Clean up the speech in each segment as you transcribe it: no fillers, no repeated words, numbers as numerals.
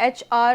HR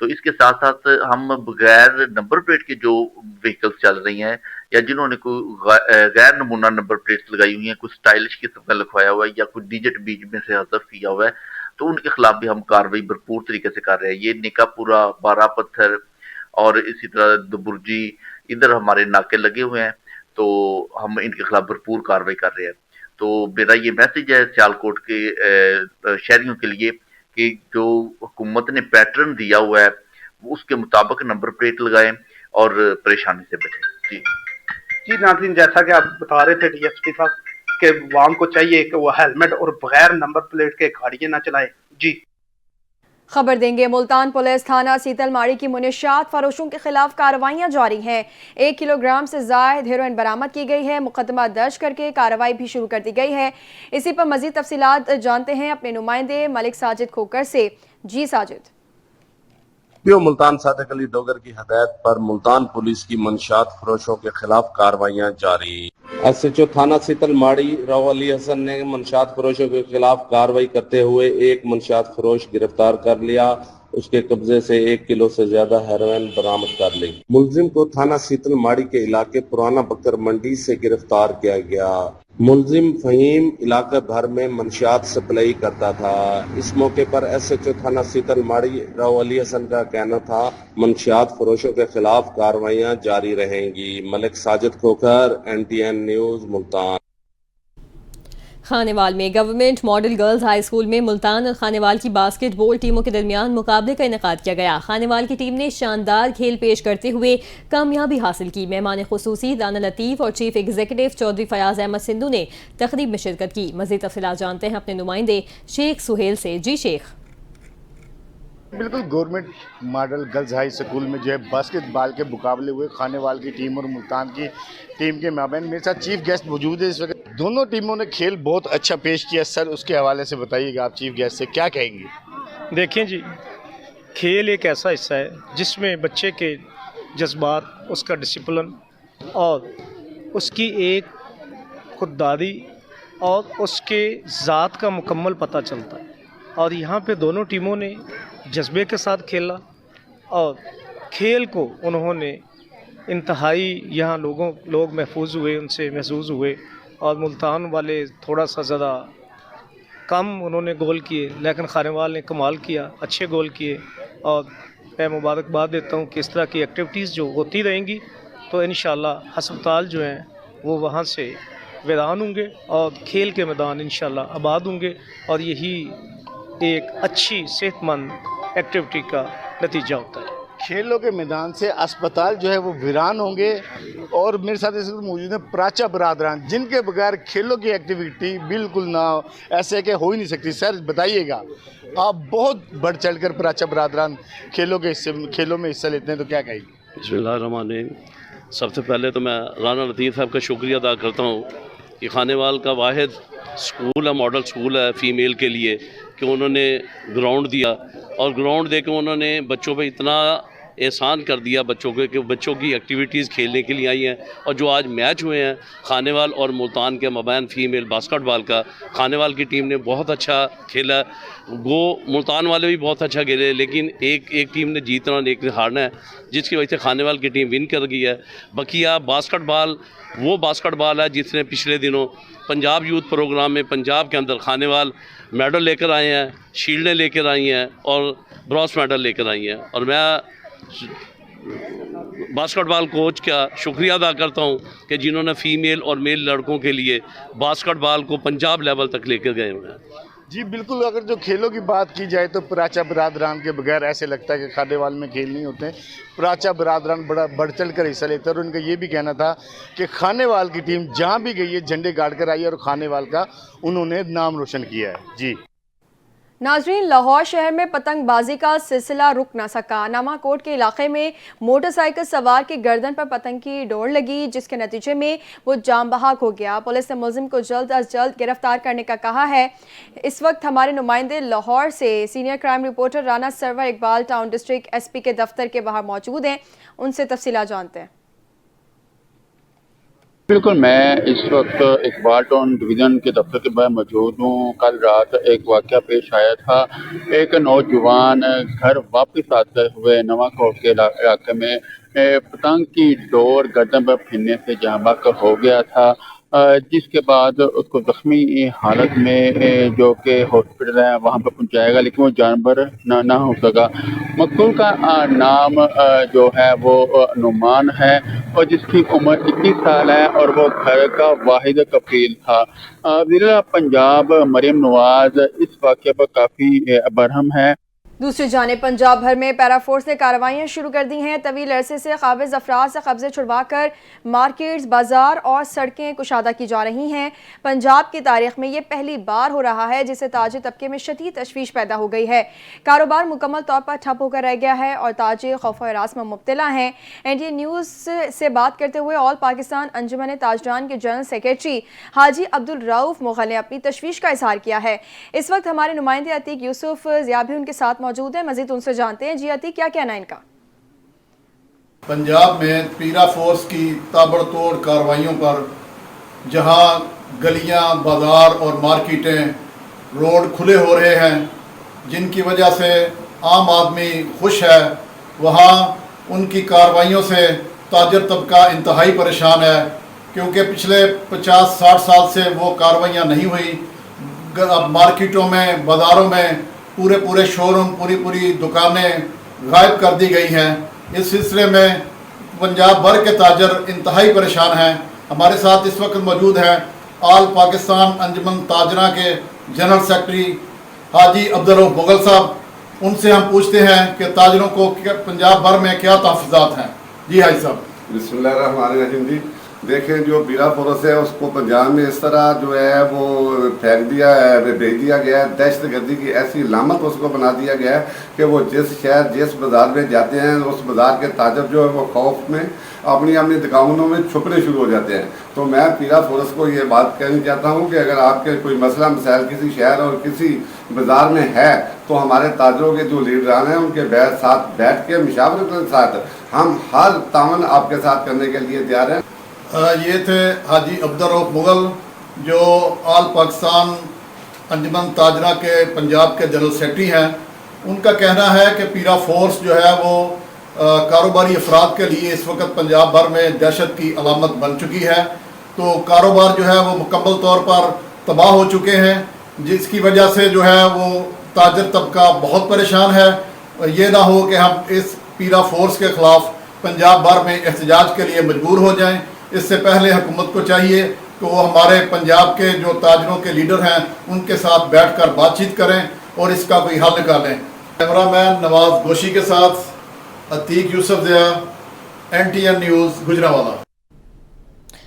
تو اس کے ساتھ ساتھ ہم بغیر نمبر پلیٹ کے جو وہیکلز چل رہی ہیں یا جنہوں نے کوئی غیر نمونہ نمبر پلیٹ لگائی ہوئی ہیں، کوئی اسٹائلش قسم کا لکھوایا ہوا ہے یا کوئی ڈیجٹ بیچ میں سے حذف کیا ہوا ہے، تو ان کے خلاف بھی ہم کارروائی بھرپور طریقے سے کر رہے ہیں. یہ نکا پورا، بارہ پتھر اور اسی طرح دبرجی، ادھر ہمارے ناکے لگے ہوئے ہیں، تو ہم ان کے خلاف بھرپور کارروائی کر رہے ہیں. تو میرا یہ میسج ہے سیالکوٹ کے شہریوں کے لیے کہ جو حکومت نے پیٹرن دیا ہوا ہے اس کے مطابق نمبر پلیٹ لگائیں اور پریشانی سے بچیں. جی ناظرین، جیسا کہ آپ بتا رہے تھے ڈی ایس پی صاحب کہ عوام کو چاہیے کہ وہ ہیلمٹ اور بغیر نمبر پلیٹ کے گاڑیاں نہ چلائیں. جی خبر دیں گے ملتان پولیس تھانہ سیتل ماڑی کی منشیات فروشوں کے خلاف کارروائیاں جاری ہیں. 1 کلو گرام سے زائد ہیروئن برآمد کی گئی ہے. مقدمہ درج کر کے کارروائی بھی شروع کر دی گئی ہے. اسی پر مزید تفصیلات جانتے ہیں اپنے نمائندے ملک ساجد کھوکر سے. جی ساجد. ملتان صادق علی ڈوگر کی ہدایت پر ملتان پولیس کی منشیات فروشوں کے خلاف کارروائیاں جاری. ایس ایچ او تھانہ سیتل ماڑی رو علی حسن نے منشیات فروشوں کے خلاف کارروائی کرتے ہوئے ایک منشیات فروش گرفتار کر لیا. اس کے قبضے سے 1 کلو سے زیادہ ہیروئن برآمد کر لی. ملزم کو تھانہ سیتل ماڑی کے علاقے پرانا بکر منڈی سے گرفتار کیا گیا. ملزم فہیم علاقہ بھر میں منشیات سپلائی کرتا تھا. اس موقع پر ایس ایچ او تھانہ سیتل ماڑی رو علی حسن کا کہنا تھا منشیات فروشوں کے خلاف کارروائیاں جاری رہیں گی. ملک ساجد کھوکر، NTN نیوز، ملتان. خانیوال میں government model girls high school میں ملتان اور خانیوال کی باسکٹ بال ٹیموں کے درمیان مقابلے کا انعقاد کیا گیا. خانیوال کی ٹیم نے شاندار کھیل پیش کرتے ہوئے کامیابی حاصل کی. مہمان خصوصی رانا لطیف اور چیف ایگزیکٹو چودھری فیاض احمد سندھو نے تقریب میں شرکت کی. مزید تفصیلات جانتے ہیں اپنے نمائندے شیخ سہیل سے. جی شیخ. بالکل، government model girls high school میں جو ہے باسکٹ بال کے مقابلے ہوئے خانیوال کی ٹیم اور ملتان کی ٹیم کے مابین. میرے ساتھ چیف گیسٹ موجود ہے اس وقت. دونوں ٹیموں نے کھیل بہت اچھا پیش کیا. سر اس کے حوالے سے بتائیے گا، آپ چیف گیسٹ سے کیا کہیں گے؟ دیکھیں جی، کھیل ایک ایسا حصہ ہے جس میں بچے کے جذبات، اس کا ڈسپلن اور اس کی ایک خودداری اور اس کے ذات کا مکمل پتہ چلتا ہے. اور یہاں پہ دونوں ٹیموں نے جذبے کے ساتھ کھیلا اور کھیل کو انہوں نے انتہائی، یہاں لوگ محفوظ ہوئے، ان سے محظوظ ہوئے. اور ملتان والے تھوڑا سا زیادہ کم انہوں نے گول کیے، لیکن خانیوال نے کمال کیا، اچھے گول کیے. اور میں مبارکباد دیتا ہوں کہ اس طرح کی ایکٹیویٹیز جو ہوتی رہیں گی تو انشاءاللہ ہسپتال جو ہیں وہ وہاں سے ویران ہوں گے اور کھیل کے میدان انشاءاللہ آباد ہوں گے. اور یہی ایک اچھی صحت مند ایکٹیویٹی کا نتیجہ ہوتا ہے. کھیلوں کے میدان سے اسپتال جو ہے وہ ویران ہوں گے. اور میرے ساتھ اس وقت موجود ہیں پراچا برادران، جن کے بغیر کھیلوں کی ایکٹیویٹی بالکل نہ ایسے کہ ہو ہی نہیں سکتی. سر بتائیے گا، آپ بہت بڑھ چڑھ کر پراچا برادران کھیلوں میں حصہ لیتے ہیں، تو کیا کہیں گے؟ بسم اللہ الرحمن الرحیم. سب سے پہلے تو میں رانا لطیف صاحب کا شکریہ ادا کرتا ہوں کہ خانیوال کا واحد اسکول ہے، ماڈل اسکول ہے فیمیل کے لیے، کہ انہوں نے گراؤنڈ دیا اور گراؤنڈ دے کے انہوں نے بچوں پہ اتنا احسان کر دیا بچوں کو کہ بچوں کی ایکٹیویٹیز کھیلنے کے لیے آئی ہیں. اور جو آج میچ ہوئے ہیں خانیوال اور ملتان کے مابین فیمیل باسکٹ بال کا، خانیوال کی ٹیم نے بہت اچھا کھیلا. ملتان والے بھی بہت اچھا کھیلے، لیکن ایک ٹیم نے جیتنا اور ایک نے ہارنا ہے، جس کی وجہ سے خانیوال کی ٹیم ون کر گئی ہے. بقیہ باسکٹ بال وہ باسکٹ بال ہے جس نے پچھلے دنوں پنجاب یوتھ پروگرام میں پنجاب کے اندر خانیوال میڈل لے کر آئے ہیں، شیلڈیں لے کر آئی ہیں اور برونز میڈل لے کر آئی ہیں. اور میں باسکٹ بال کوچ کا شکریہ ادا کرتا ہوں کہ جنہوں نے فیمیل اور میل لڑکوں کے لیے باسکٹ بال کو پنجاب لیول تک لے کر گئے ہوئے ہیں. جی بالکل، اگر جو کھیلوں کی بات کی جائے تو پراچا برادران کے بغیر ایسے لگتا ہے کہ خانیوال میں کھیل نہیں ہوتے. پراچا برادران بڑا بڑھ چڑھ کر حصہ لیتا ہے. اور ان کا یہ بھی کہنا تھا کہ خانیوال کی ٹیم جہاں بھی گئی ہے جھنڈے گاڑ کر آئی ہے اور خانیوال کا انہوں نے نام روشن کیا ہے. جی ناظرین، لاہور شہر میں پتنگ بازی کا سلسلہ رک نہ سکا. نامہ کوٹ کے علاقے میں موٹر سائیکل سوار کی گردن پر پتنگ کی ڈور لگی، جس کے نتیجے میں وہ جاں بحق ہو گیا. پولیس نے ملزم کو جلد از جلد گرفتار کرنے کا کہا ہے. اس وقت ہمارے نمائندے لاہور سے سینئر کرائم رپورٹر رانا سرور اقبال ٹاؤن ڈسٹرکٹ SP کے دفتر کے باہر موجود ہیں. ان سے تفصیلات جانتے ہیں. بالکل، میں اس وقت اقبال ٹاؤن ڈویژن کے دفتر کے باہر موجود ہوں۔ کل رات ایک واقعہ پیش آیا تھا، ایک نوجوان گھر واپس آتے ہوئے نواں کوٹ کے علاقے میں پتنگ کی ڈور گردن پر پھرنے سے جاں بحق ہو گیا تھا، جس کے بعد اس کو زخمی حالت میں جو کہ ہاسپٹل ہے وہاں پہ پہنچایا گیا، لیکن وہ جانبر نہ ہو سکا۔ مقتول کا نام جو ہے وہ نعمان ہے، اور جس کی عمر 21 سال ہے، اور وہ گھر کا واحد کفیل تھا۔ وزیر پنجاب مریم نواز اس واقعے پر کافی برہم ہے۔ دوسری جانب پنجاب بھر میں پیرا فورس نے کارروائیاں شروع کر دی ہیں۔ طویل عرصے سے قابض افراد سے قبضے چھڑوا کر مارکیٹس، بازار اور سڑکیں کشادہ کی جا رہی ہیں۔ پنجاب کی تاریخ میں یہ پہلی بار ہو رہا ہے جسے تاجر طبقے میں شدید تشویش پیدا ہو گئی ہے۔ کاروبار مکمل طور پر ٹھپ ہو کر رہ گیا ہے اور تاجر خوف و ہراس میں مبتلا ہیں۔ این ڈی اے نیوز سے بات کرتے ہوئے آل پاکستان انجمن تاجران کے جنرل سیکریٹری حاجی عبدالرؤف مغل نے اپنی تشویش کا اظہار کیا ہے۔ اس وقت ہمارے نمائندے عتیق یوسف ضیاء بھی ان کے ساتھ موجود ہیں، مزید ان سے جانتے ہیں۔ جی عتیق، کیا کہنا ہے ان کا؟ پنجاب میں پیرا فورس کی تابڑ توڑ کارروائیوں پر جہاں گلیاں، بازار اور مارکیٹیں، روڈ کھلے ہو رہے ہیں جن کی وجہ سے عام آدمی خوش ہے، وہاں ان کی کارروائیوں سے تاجر طبقہ انتہائی پریشان ہے، کیونکہ پچھلے 50-60 سال سے وہ کارروائیاں نہیں ہوئی۔ اب مارکیٹوں میں، بازاروں میں پورے شو روم، پوری دکانیں غائب کر دی گئی ہیں۔ اس سلسلے میں پنجاب بھر کے تاجر انتہائی پریشان ہیں۔ ہمارے ساتھ اس وقت موجود ہیں آل پاکستان انجمن تاجراں کے جنرل سیکرٹری حاجی عبدالرؤف مغل صاحب۔ ان سے ہم پوچھتے ہیں کہ تاجروں کو پنجاب بھر میں کیا تحفظات ہیں۔ جی حاجی صاحب۔ بسم اللہ الرحمن الرحیم۔ جی دیکھیں، جو پیرا فورس ہے اس کو پنجاب میں اس طرح جو ہے وہ پھینک دیا ہے، بھیج دیا گیا ہے، دہشت گردی کی ایسی علامت اس کو بنا دیا گیا ہے کہ وہ جس شہر، جس بازار میں جاتے ہیں، اس بازار کے تاجر جو ہے وہ خوف میں اپنی دکانوں میں چھپنے شروع ہو جاتے ہیں۔ تو میں پیرا فورس کو یہ بات کہنا چاہتا ہوں کہ اگر آپ کے کوئی مسئلہ مسائل کسی شہر اور کسی بازار میں ہے تو ہمارے تاجروں کے جو لیڈران ہیں ان کے ساتھ بیٹھ کے مشاورت کے ساتھ ہم ہر تعاون آپ کے ساتھ کرنے کے لیے تیار ہیں۔ یہ تھے حاجی عبدالرؤف مغل جو آل پاکستان انجمن تاجرہ کے پنجاب کے جنرل سیکرٹری ہیں۔ ان کا کہنا ہے کہ پیرا فورس جو ہے وہ کاروباری افراد کے لیے اس وقت پنجاب بھر میں دہشت کی علامت بن چکی ہے، تو کاروبار جو ہے وہ مکمل طور پر تباہ ہو چکے ہیں، جس کی وجہ سے جو ہے وہ تاجر طبقہ بہت پریشان ہے۔ یہ نہ ہو کہ ہم اس پیرا فورس کے خلاف پنجاب بھر میں احتجاج کے لیے مجبور ہو جائیں۔ اس سے پہلے حکومت کو چاہیے کہ وہ ہمارے پنجاب کے جو تاجروں کے لیڈر ہیں ان کے ساتھ بیٹھ کر بات چیت کریں اور اس کا کوئی حل نکالیں۔ کیمرہ مین نواز گوشی کے ساتھ عتیق یوسف ضیاء، NTN نیوز، گجرانوالہ۔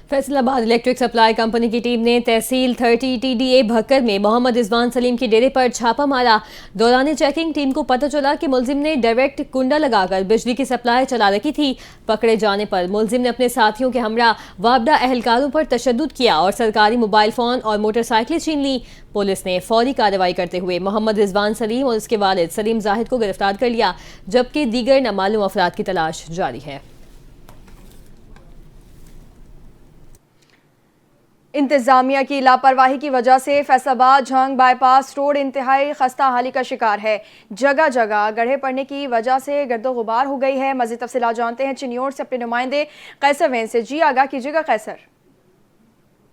فیصل آباد الیکٹرک سپلائی کمپنی کی ٹیم نے تحصیل 30 TDA بھکر میں محمد رضوان سلیم کے ڈیرے پر چھاپہ مارا۔ دوران چیکنگ ٹیم کو پتہ چلا کہ ملزم نے ڈائریکٹ کنڈا لگا کر بجلی کی سپلائی چلا رکھی تھی۔ پکڑے جانے پر ملزم نے اپنے ساتھیوں کے ہمراہ وابڈا اہلکاروں پر تشدد کیا اور سرکاری موبائل فون اور موٹر سائیکلیں چھین لی۔ پولیس نے فوری کارروائی کرتے ہوئے محمد رضوان سلیم اور اس کے والد سلیم زاہد کو گرفتار کر لیا، جبکہ دیگر نامعلوم افراد کی تلاش جاری ہے۔ انتظامیہ کی لاپرواہی کی وجہ سے فیصل آباد جھنگ بائی پاس روڈ انتہائی خستہ حالی کا شکار ہے۔ جگہ جگہ گڑھے پڑنے کی وجہ سے گرد و غبار ہو گئی ہے۔ مزید تفصیلات جانتے ہیں چنیوٹ سے اپنے نمائندے قیصر وین سے۔ جی آگاہ کیجیے گا قیصر۔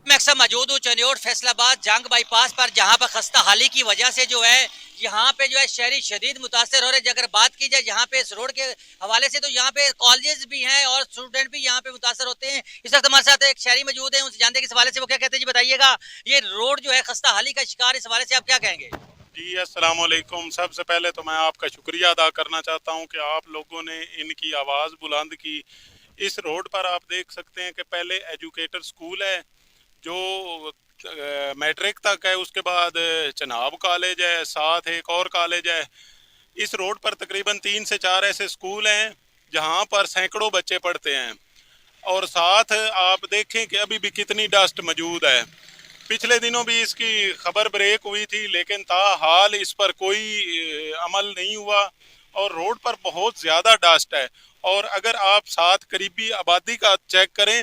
میں اکثر موجود ہوں چنیوٹ فیصل آباد جنگ بائی پاس پر، جہاں پر خستہ حالی کی وجہ سے جو ہے یہاں پہ جو ہے شہری شدید متاثر ہو رہے ہیں۔ اگر بات کی جائے یہاں پہ اس روڈ کے حوالے سے تو یہاں پہ کالجز بھی ہیں اور اسٹوڈنٹ بھی یہاں پہ متاثر ہوتے ہیں۔ اس وقت ہمارے ساتھ ایک شہری موجود ہیں، ان سے جانتے ہیں کہ اس حوالے سے وہ کیا کہتے ہیں۔ جی بتائیے گا، یہ روڈ جو ہے خستہ حالی کا شکار، اس حوالے سے آپ کیا کہیں گے؟ جی السلام علیکم۔ سب سے پہلے تو میں آپ کا شکریہ ادا کرنا چاہتا ہوں کہ آپ لوگوں نے ان کی آواز بلند کی۔ اس روڈ پر آپ دیکھ سکتے ہیں کہ پہلے ایجوکیٹر سکول ہے جو میٹرک تک ہے، اس کے بعد چناب کالج ہے، ساتھ ایک اور کالج ہے۔ اس روڈ پر تقریباً 3 سے 4 ایسے سکول ہیں جہاں پر سینکڑوں بچے پڑھتے ہیں، اور ساتھ آپ دیکھیں کہ ابھی بھی کتنی ڈسٹ موجود ہے۔ پچھلے دنوں بھی اس کی خبر بریک ہوئی تھی، لیکن تاحال اس پر کوئی عمل نہیں ہوا، اور روڈ پر بہت زیادہ ڈسٹ ہے۔ اور اگر آپ ساتھ قریبی آبادی کا چیک کریں